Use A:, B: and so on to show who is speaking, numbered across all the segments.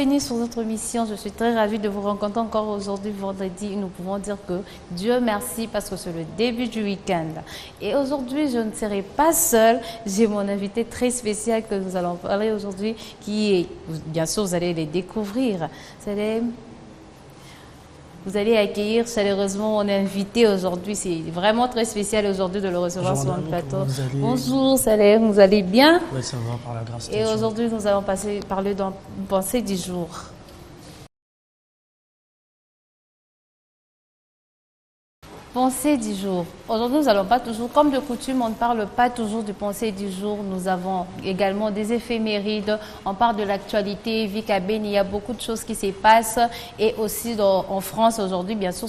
A: bienvenue sur notre mission. Je suis très ravie de vous rencontrer encore aujourd'hui, vendredi. Nous pouvons dire que Dieu merci parce que c'est le début du week-end. Et aujourd'hui, je ne serai pas seule. J'ai mon invité très spécial que nous allons parler aujourd'hui, qui est, bien sûr, vous allez les découvrir. Vous allez accueillir chaleureusement mon invité aujourd'hui. C'est vraiment très spécial aujourd'hui de le recevoir sur notre plateau. Bonjour Salem, vous allez bien?
B: Oui, ça va par la grâce de Dieu.
A: Et aujourd'hui, nous allons parler d'une pensée du jour. Pensée du jour. Aujourd'hui, nous allons pas toujours, comme de coutume, on ne parle pas toujours du pensée du jour. Nous avons également des éphémérides. On parle de l'actualité. Vu qu'à Béni, il y a beaucoup de choses qui se passent. Et aussi en France aujourd'hui, bien sûr,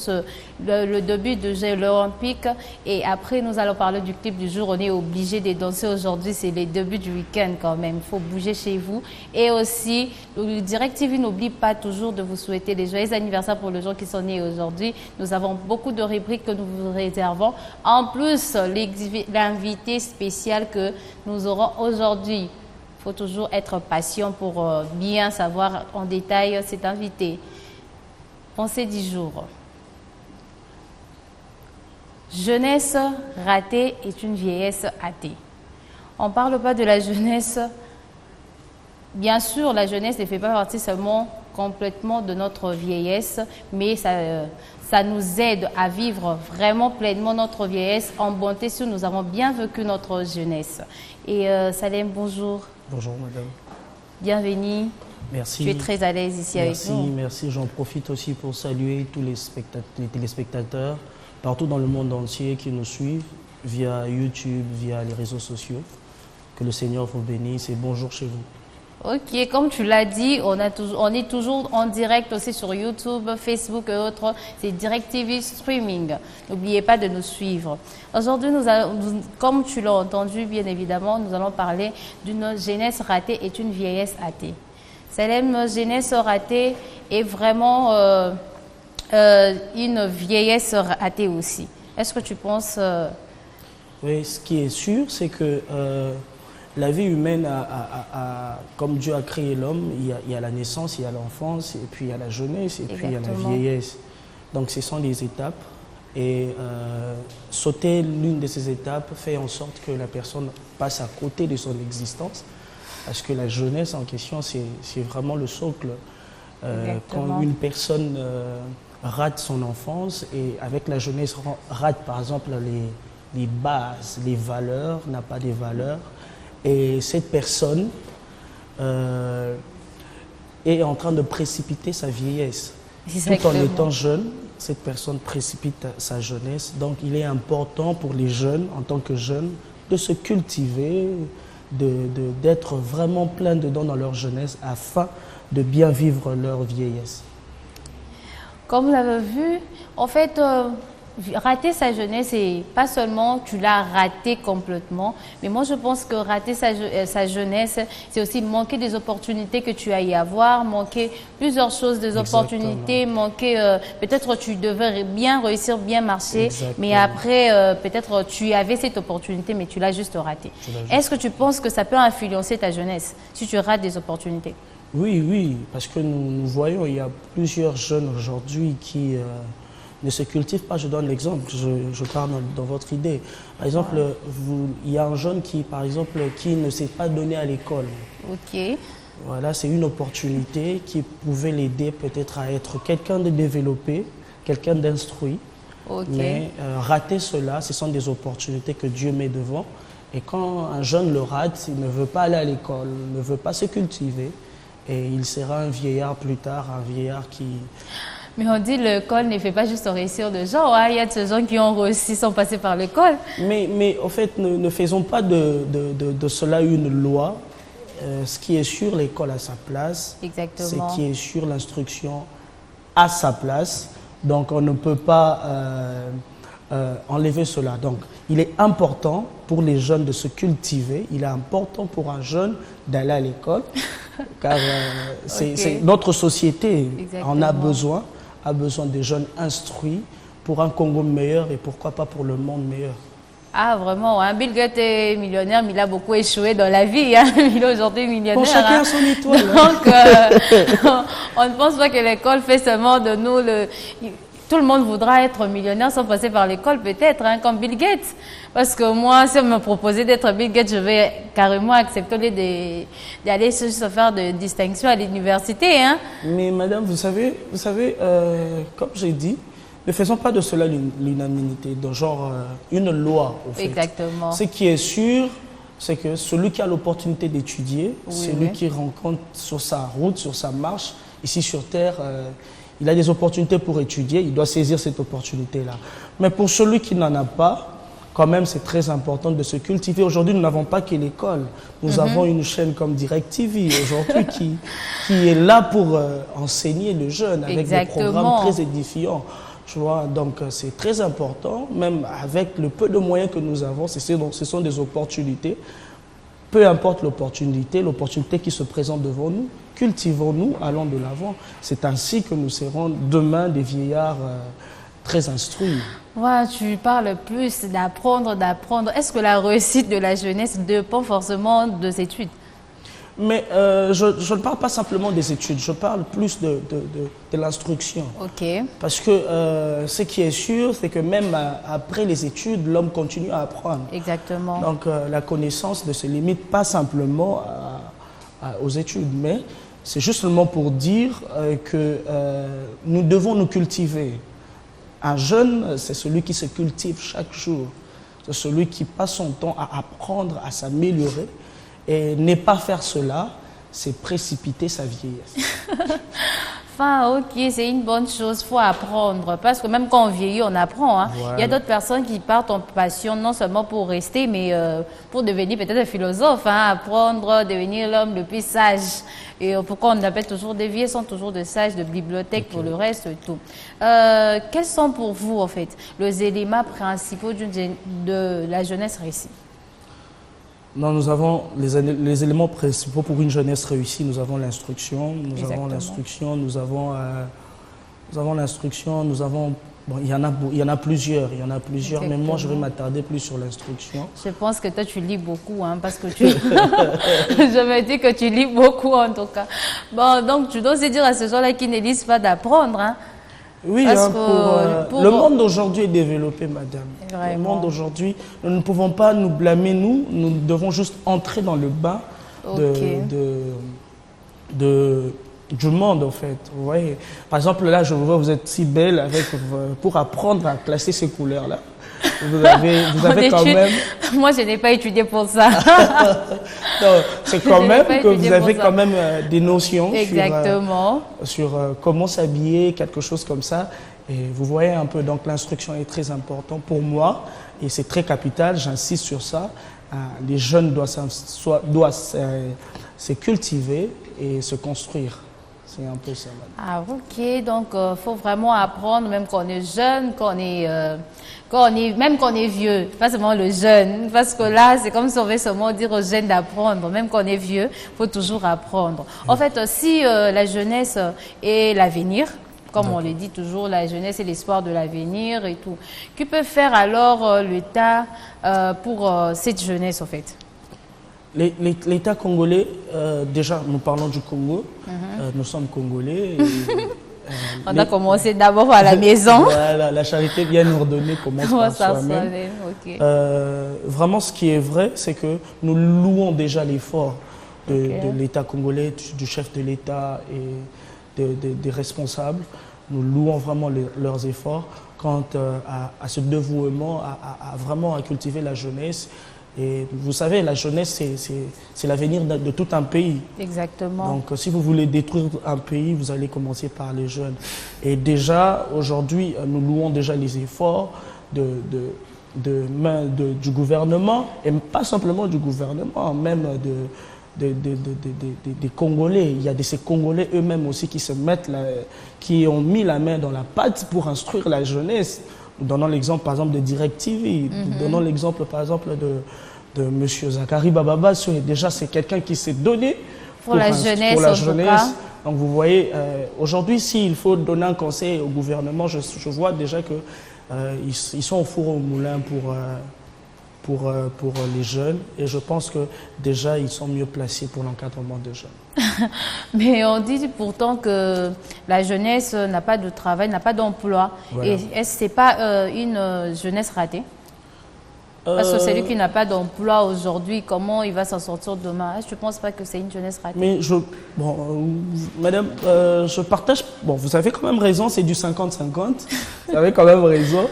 A: le début de Jeux olympiques. Et après, nous allons parler du clip du jour. On est obligé de danser aujourd'hui. C'est le début du week-end quand même. Il faut bouger chez vous. Et aussi, le Direct TV n'oublie pas toujours de vous souhaiter des joyeux anniversaires pour les gens qui sont nés aujourd'hui. Nous avons beaucoup de rubriques que nous vous réservons. En plus, l'invité spécial que nous aurons aujourd'hui. Il faut toujours être patient pour bien savoir en détail cet invité. Pensée du jour. Jeunesse ratée est une vieillesse athée. On ne parle pas de la jeunesse. Bien sûr, la jeunesse ne fait pas partie seulement complètement de notre vieillesse, mais ça nous aide à vivre vraiment pleinement notre vieillesse en bonté si nous avons bien vécu notre jeunesse. Et Salem, bonjour.
B: Bonjour madame.
A: Bienvenue.
B: Merci.
A: Tu es très à l'aise ici avec nous.
B: Merci. J'en profite aussi pour saluer tous les téléspectateurs partout dans le monde entier qui nous suivent via YouTube, via les réseaux sociaux. Que le Seigneur vous bénisse et bonjour chez vous.
A: Ok, comme tu l'as dit, on est toujours en direct aussi sur YouTube, Facebook et autres. C'est Direct TV Streaming. N'oubliez pas de nous suivre. Aujourd'hui, comme tu l'as entendu, bien évidemment, nous allons parler d'une jeunesse ratée et une vieillesse athée. Salem, jeunesse ratée est vraiment une vieillesse athée aussi. Est-ce que tu penses...
B: Oui, ce qui est sûr, c'est que... la vie humaine, comme Dieu a créé l'homme, il y a la naissance, il y a l'enfance, et puis il y a la jeunesse, et puis il y a la vieillesse. Donc ce sont des étapes. Et sauter l'une de ces étapes fait en sorte que la personne passe à côté de son existence. Parce que la jeunesse en question, c'est vraiment le socle. Quand une personne rate son enfance, et avec la jeunesse rate par exemple les bases, les valeurs, n'a pas des valeurs, et cette personne est en train de précipiter sa vieillesse. Tout en étant jeune, cette personne précipite sa jeunesse. Donc il est important pour les jeunes, en tant que jeunes, de se cultiver, d'être vraiment plein dedans dans leur jeunesse afin de bien vivre leur vieillesse.
A: Comme vous l'avez vu, en fait... rater sa jeunesse, et pas seulement tu l'as raté complètement, mais moi je pense que rater sa jeunesse, c'est aussi manquer des opportunités que tu as y avoir, manquer plusieurs choses, des opportunités, manquer, peut-être tu devais bien réussir, bien marcher, mais après peut-être tu avais cette opportunité, mais tu l'as juste ratée. Est-ce que tu penses que ça peut influencer ta jeunesse si tu rates des opportunités?
B: Oui, parce que nous voyons, il y a plusieurs jeunes aujourd'hui qui... ne se cultive pas. Je donne l'exemple, je parle dans votre idée. Par exemple, il y a un jeune qui, par exemple, qui ne s'est pas donné à l'école.
A: Ok.
B: Voilà, c'est une opportunité qui pouvait l'aider peut-être à être quelqu'un de développé, quelqu'un d'instruit.
A: Okay.
B: Mais rater cela, ce sont des opportunités que Dieu met devant. Et quand un jeune le rate, il ne veut pas aller à l'école, ne veut pas se cultiver, et il sera un vieillard plus tard, un vieillard qui...
A: Mais on dit que l'école ne fait pas juste réussir de gens. Hein? Il y a de ces gens qui ont réussi sans passer par l'école.
B: Mais en fait, ne faisons pas de cela une loi. Ce qui est sûr, l'école a sa place.
A: Exactement.
B: Ce qui est sûr, l'instruction a sa place. Donc, on ne peut pas enlever cela. Donc, il est important pour les jeunes de se cultiver. Il est important pour un jeune d'aller à l'école. Car c'est notre société en a besoin de jeunes instruits pour un Congo meilleur et pourquoi pas pour le monde meilleur.
A: Ah, vraiment, hein? Bill Gates est millionnaire, mais il a beaucoup échoué dans la vie. Hein? Il est aujourd'hui millionnaire.
B: Bon, chacun
A: hein?
B: a son étoile.
A: Donc, on ne pense pas que l'école fait seulement de nous tout le monde voudra être millionnaire sans passer par l'école, peut-être, hein, comme Bill Gates. Parce que moi, si on me proposait d'être Bill Gates, je vais carrément accepter d'aller se faire de distinction à l'université. Hein.
B: Mais madame, vous savez comme j'ai dit, ne faisons pas de cela l'unanimité, de genre une loi, au fait.
A: Exactement.
B: Ce qui est sûr, c'est que celui qui a l'opportunité d'étudier,
A: oui,
B: celui qui rencontre sur sa route, sur sa marche, ici sur Terre, il a des opportunités pour étudier, il doit saisir cette opportunité-là. Mais pour celui qui n'en a pas, quand même, c'est très important de se cultiver. Aujourd'hui, nous n'avons pas que l'école. Nous avons une chaîne comme DirecTV aujourd'hui qui est là pour enseigner les jeunes avec des programmes très édifiants. Tu vois, donc c'est très important, même avec le peu de moyens que nous avons, ce sont des opportunités. Peu importe l'opportunité qui se présente devant nous, cultivons-nous, allons de l'avant. C'est ainsi que nous serons demain des vieillards très instruits.
A: Ouais, tu parles plus d'apprendre. Est-ce que la réussite de la jeunesse dépend forcément des études?
B: Mais je ne parle pas simplement des études, je parle plus de l'instruction.
A: Ok.
B: Parce que ce qui est sûr, c'est que même après les études, l'homme continue à apprendre.
A: Exactement.
B: Donc la connaissance ne se limite pas simplement aux études, mais c'est justement pour dire que nous devons nous cultiver. Un jeune, c'est celui qui se cultive chaque jour. C'est celui qui passe son temps à apprendre, à s'améliorer. Et ne pas faire cela, c'est précipiter sa vieillesse.
A: Enfin, ok, c'est une bonne chose, il faut apprendre. Parce que même quand on vieillit, on apprend. Hein. Voilà. Il y a d'autres personnes qui partent en passion, non seulement pour rester, mais pour devenir peut-être un philosophe, hein, apprendre, devenir l'homme le plus sage. Et pourquoi on appelle toujours des vieux, sont toujours des sages, de bibliothèque pour le reste et tout. Quels sont pour vous, en fait, les éléments principaux de la jeunesse réussie?
B: Non, nous avons les éléments principaux pour une jeunesse réussie. Nous avons l'instruction, nous avons bon, il y en a plusieurs, Exactement. Mais moi je vais m'attarder plus sur l'instruction.
A: Je pense que toi tu lis beaucoup, hein, parce que tu... Je me dis que tu lis beaucoup en tout cas. Bon, donc tu dois aussi dire à ces gens-là qui ne lisent pas d'apprendre, hein.
B: Oui, hein, le monde d'aujourd'hui est développé, madame. Vraiment. Le monde d'aujourd'hui, nous ne pouvons pas nous blâmer, nous devons juste entrer dans le bain du monde, en fait. Vous voyez. Par exemple, là, je vous vois, vous êtes si belle pour apprendre à classer ces couleurs-là. Vous avez quand même...
A: Moi, je n'ai pas étudié pour ça.
B: C'est quand même que vous avez quand même des notions sur comment s'habiller, quelque chose comme ça. Et vous voyez un peu, donc l'instruction est très importante pour moi et c'est très capital, j'insiste sur ça. Les jeunes doivent se cultiver et se construire. C'est un peu ça.
A: Ah, ok, donc il faut vraiment apprendre, même quand on est jeune, même quand on est vieux, pas seulement le jeune, parce que là, c'est comme si on veut seulement dire aux jeunes d'apprendre, même quand on est vieux, il faut toujours apprendre. En fait, si la jeunesse est l'avenir, comme on le dit toujours, la jeunesse est l'espoir de l'avenir et tout, que peut faire alors l'État pour cette jeunesse, en fait?
B: L'État congolais, déjà, nous parlons du Congo, nous sommes congolais.
A: On a commencé d'abord à la maison.
B: Voilà, la charité bien ordonnée commence par soi-même. Okay. Vraiment, ce qui est vrai, c'est que nous louons déjà l'effort de l'État congolais, du chef de l'État et des responsables. Nous louons vraiment leurs efforts quant à ce dévouement, vraiment à cultiver la jeunesse. Et vous savez, la jeunesse, c'est l'avenir de tout un pays.
A: Exactement.
B: Donc, si vous voulez détruire un pays, vous allez commencer par les jeunes. Et déjà, aujourd'hui, nous louons déjà les efforts du gouvernement, et pas simplement du gouvernement, même des Congolais. Il y a ces Congolais eux-mêmes aussi qui ont mis la main dans la pâte pour instruire la jeunesse. Nous donnons l'exemple, par exemple, de DirecTV. Nous donnons l'exemple, par exemple, de M. Zachary Bababa. Déjà, c'est quelqu'un qui s'est donné
A: pour la jeunesse.
B: Donc, vous voyez, aujourd'hui, s'il faut donner un conseil au gouvernement, je vois déjà qu'ils sont au four au moulin pour les jeunes. Et je pense que déjà, ils sont mieux placés pour l'encadrement des jeunes.
A: Mais on dit pourtant que la jeunesse n'a pas de travail, n'a pas d'emploi.
B: Voilà.
A: Et est-ce que ce n'est pas une jeunesse ratée? Parce que celui qui n'a pas d'emploi aujourd'hui, comment il va s'en sortir demain? Je ne pense pas que c'est une jeunesse ratée.
B: Mais madame, je partage... Bon, vous avez quand même raison, c'est du 50-50. Vous avez quand même raison.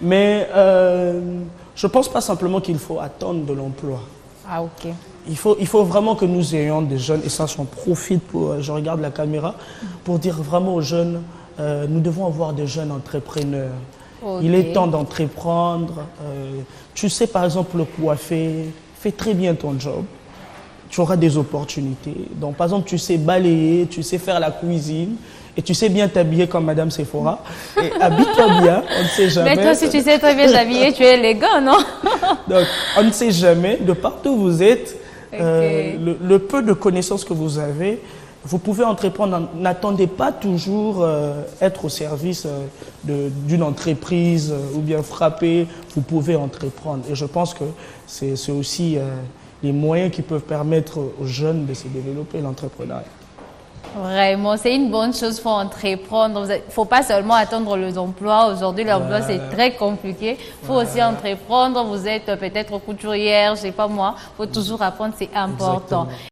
B: Mais je ne pense pas simplement qu'il faut attendre de l'emploi.
A: Ah, ok.
B: Il faut vraiment que nous ayons des jeunes, et ça j'en profite, je regarde la caméra, pour dire vraiment aux jeunes, nous devons avoir des jeunes entrepreneurs. Okay. Il est temps d'entreprendre. Tu sais par exemple le coiffer, fais très bien ton job. Tu auras des opportunités. Donc par exemple tu sais balayer, tu sais faire la cuisine et tu sais bien t'habiller comme Madame Sephora. Et habille-toi bien, on ne sait jamais.
A: Mais toi si tu sais très bien t'habiller, tu es élégant, non?
B: Donc on ne sait jamais, de partout où vous êtes, le peu de connaissances que vous avez, vous pouvez entreprendre. N'attendez pas toujours être au service d'une entreprise ou bien frapper. Vous pouvez entreprendre. Et je pense que c'est aussi les moyens qui peuvent permettre aux jeunes de se développer, l'entrepreneuriat. Vraiment,
A: c'est une bonne chose, il faut entreprendre. Il ne faut pas seulement attendre les emplois. Aujourd'hui, l'emploi, c'est très compliqué. Il faut aussi entreprendre. Vous êtes peut-être couturière, je ne sais pas moi. Il faut toujours apprendre, c'est important. Exactement.